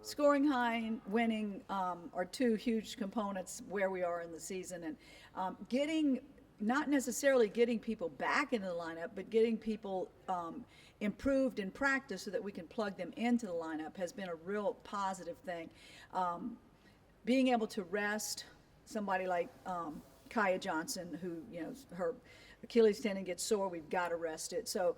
Scoring high and winning are two huge components where we are in the season, and getting not necessarily getting people back into the lineup, but getting people improved in practice so that we can plug them into the lineup has been a real positive thing. Being able to rest somebody like Kaya Johnson, who, you know, her Achilles tendon gets sore, we've got to rest it. So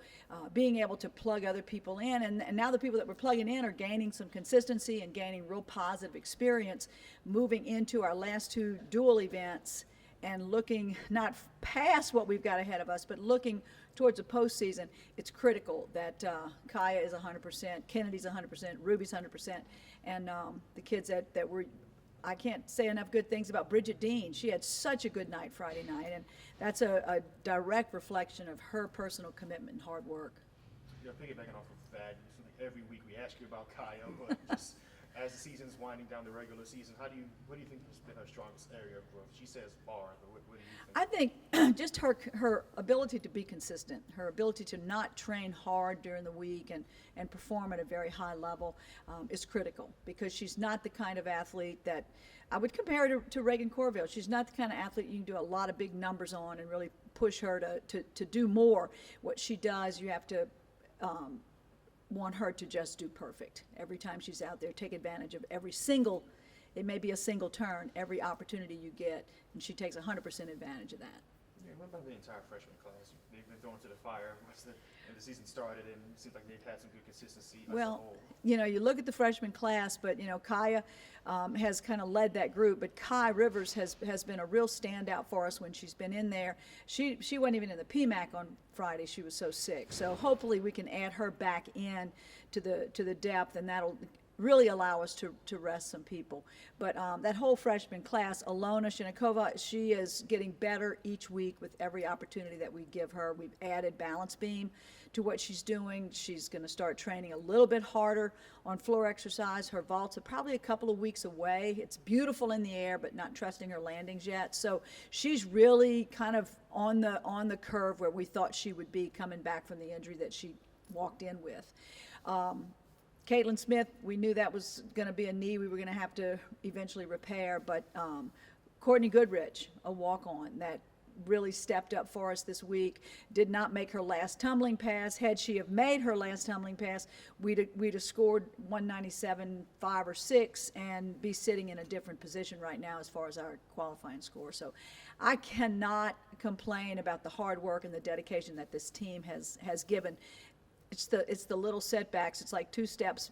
being able to plug other people in, and now the people that we're plugging in are gaining some consistency and gaining real positive experience moving into our last two dual events and looking not past what we've got ahead of us, but looking towards the postseason. It's critical that Kaya is 100%, Kennedy's 100%, Ruby's 100%, and the kids that were, I can't say enough good things about Bridget Dean. She had such a good night Friday night, and that's a direct reflection of her personal commitment and hard work. Yeah, piggybacking off of that, it seems like every week we ask you about Kaya, but just as the season's winding down, the regular season, what do you think has been her strongest area of growth? She says bar, but what do you think? I think just her ability to be consistent, her ability to not train hard during the week and perform at a very high level is critical, because she's not the kind of athlete that I would compare her to Reagan Corville. She's not the kind of athlete you can do a lot of big numbers on and really push her to do more. What she does, you have to want her to just do perfect. Every time she's out there, take advantage of every single, it may be a single turn, every opportunity you get, and she takes 100% advantage of that. Yeah, what about the entire freshman class? They've been thrown to the fire and the season started, and it seems like they've had some good consistency as a Well, whole. you know, you look at the freshman class, but, you know, Kaya has kind of led that group, but Kai Rivers has been a real standout for us when she's been in there. She wasn't even in the PMAC on Friday. She was so sick. So hopefully we can add her back in to the depth, and that'll really allow us to rest some people. But that whole freshman class, Alona Shinikova, she is getting better each week with every opportunity that we give her. We've added balance beam to what she's doing. She's going to start training a little bit harder on floor exercise. Her vaults are probably a couple of weeks away. It's beautiful in the air, but not trusting her landings yet. So she's really kind of on the curve where we thought she would be coming back from the injury that she walked in with. Caitlin Smith, we knew that was going to be a knee we were going to have to eventually repair, but Courtney Goodrich, a walk-on that really stepped up for us this week, did not make her last tumbling pass. Had she have made her last tumbling pass, we'd have scored 197.5 or 6 and be sitting in a different position right now as far as our qualifying score. So I cannot complain about the hard work and the dedication that this team has given. It's the little setbacks. It's like 2 steps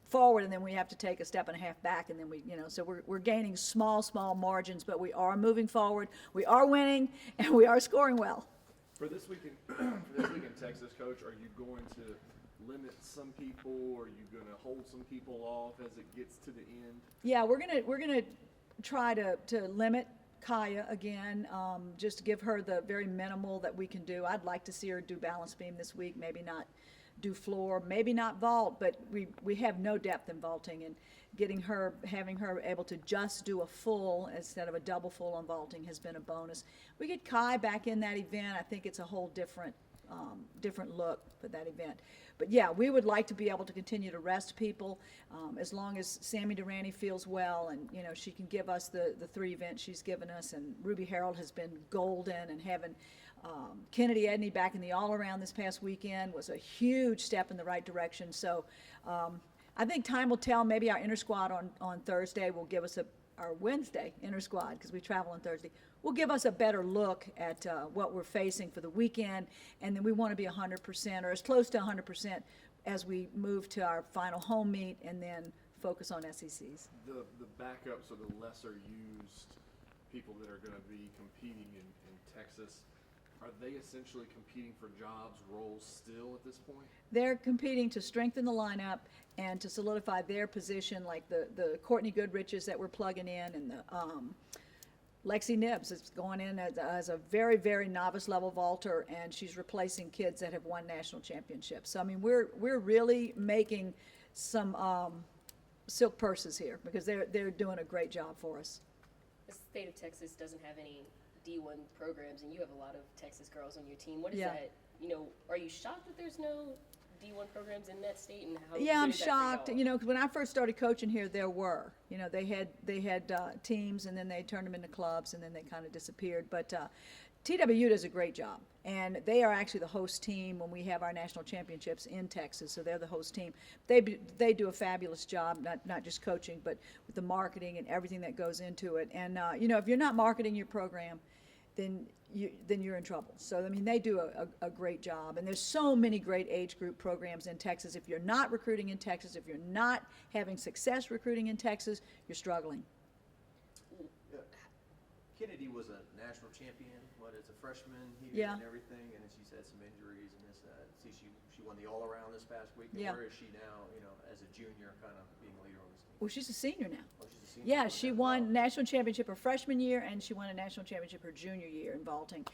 forward, and then we have to take a step and a half back, and then so we're gaining small margins, but we are moving forward. We are winning, and we are scoring well. For this week in Texas, Coach, are you going to limit some people, or are you going to hold some people off as it gets to the end? Yeah, we're gonna try to limit Kaya again, just give her the very minimal that we can do. I'd like to see her do balance beam this week, maybe not do floor, maybe not vault, but we have no depth in vaulting, and having her able to just do a full instead of a double full on vaulting has been a bonus. We get Kai back in that event, I think it's a whole different look for that event. But yeah, we would like to be able to continue to rest people as long as Sammy Durrani feels well, and you know, she can give us the 3 events she's given us, and Ruby Harold has been golden, and having Kennedy Edney back in the all-around this past weekend was a huge step in the right direction. So I think time will tell. Maybe our inter squad on Thursday will give us our Wednesday inter squad, because we travel on Thursday, will give us a better look at what we're facing for the weekend, and then we want to be 100% or as close to 100% as we move to our final home meet and then focus on SECs. The backups or the lesser used people that are going to be competing in Texas, are they essentially competing for jobs, roles still at this point? They're competing to strengthen the lineup and to solidify their position, like the Courtney Goodriches that we're plugging in, and the Lexi Nibbs is going in as a very, very novice level vaulter, and she's replacing kids that have won national championships. So I mean, we're really making some silk purses here, because they're doing a great job for us. The state of Texas doesn't have any D1 programs, and you have a lot of Texas girls on your team. What is Yeah. that? You know, are you shocked that there's no D1 programs in that state, and how? Yeah, good I'm is that for shocked. y'all? You know, 'cause when I first started coaching here, there were. You know, they had teams, and then they turned them into clubs, and then they kind of disappeared. But TWU does a great job, and they are actually the host team when we have our national championships in Texas. So they're the host team. They do a fabulous job, not just coaching, but with the marketing and everything that goes into it. And you know, if you're not marketing your program, then you're in trouble. So, I mean, they do a great job. And there's so many great age group programs in Texas. If you're not recruiting in Texas, if you're not having success recruiting in Texas, you're struggling. Yeah. Kennedy was a national champion, as a freshman here Yeah. and everything, and then she's had some injuries and this, see, she won the all-around this past week. And Yeah. where is she now, as a junior, kind of being a leader on this team? Well, she's a senior now. Oh, she's a senior? Yeah, Okay. she Wow. won national championship her freshman year, and she won a national championship her junior year in vaulting.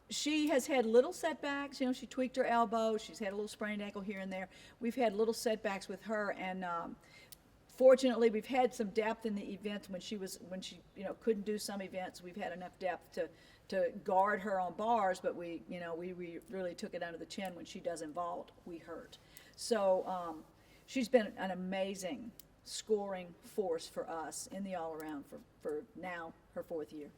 She has had little setbacks. You know, she tweaked her elbow. She's had a little sprained ankle here and there. We've had little setbacks with her, and fortunately, we've had some depth in the events when she couldn't do some events. We've had enough depth to guard her on bars, but we really took it under the chin when she does in vault. We hurt. So she's been an amazing scoring force for us in the all-around for now her 4th year.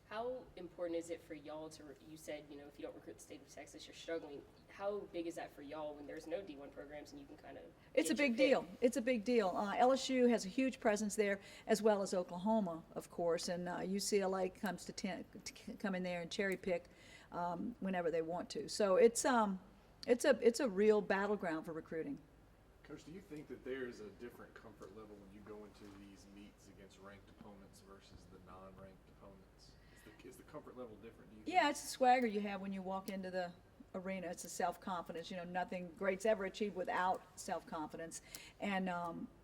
How important is it for y'all to? You said, if you don't recruit the state of Texas, you're struggling. How big is that for y'all when there's no D1 programs and you can kind of? It's a big deal. It's a big deal. LSU has a huge presence there, as well as Oklahoma, of course, and UCLA comes to come in there and cherry pick whenever they want to. So it's a real battleground for recruiting. Coach, do you think that there's a different comfort level when you go into these meets against ranked opponents versus the non-ranked opponents? Is the comfort level different, do you think? Yeah, it's the swagger you have when you walk into the arena. It's the self-confidence. Nothing great's ever achieved without self-confidence and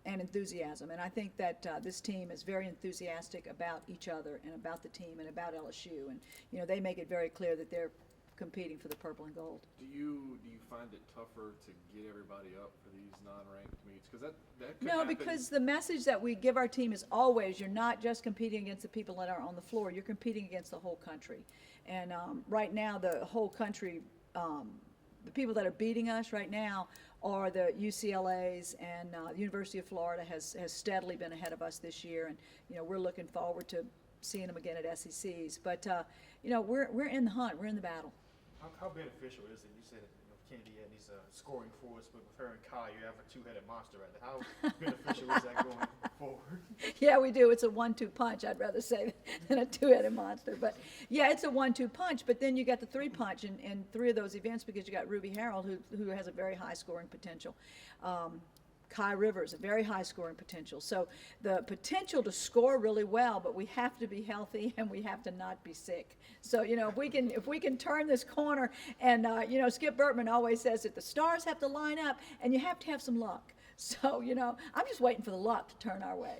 enthusiasm. And I think that this team is very enthusiastic about each other and about the team and about LSU. And they make it very clear that they're competing for the purple and gold. Do you find it tougher to get everybody up for these non-ranked meets? Because that could No, happen. because the message that we give our team is always, you're not just competing against the people that are on the floor, you're competing against the whole country. And right now, the whole country, the people that are beating us right now are the UCLA's, and the University of Florida has steadily been ahead of us this year. And, we're looking forward to seeing them again at SECs. But, we're in the hunt, we're in the battle. How beneficial is it? You said Kennedy had these scoring forwards, but with her and Kai, you have a two-headed monster right there. How beneficial is that going forward? Yeah, we do. It's a 1-2 punch, I'd rather say, than a two-headed monster. But, yeah, it's a 1-2 punch, but then you got the 3 punch in 3 of those events because you got Ruby Harold, who has a very high scoring potential. Kai Rivers, a very high scoring potential. So the potential to score really well, but we have to be healthy and we have to not be sick. So, if we can turn this corner, and, Skip Burtman always says that the stars have to line up and you have to have some luck. So, I'm just waiting for the luck to turn our way.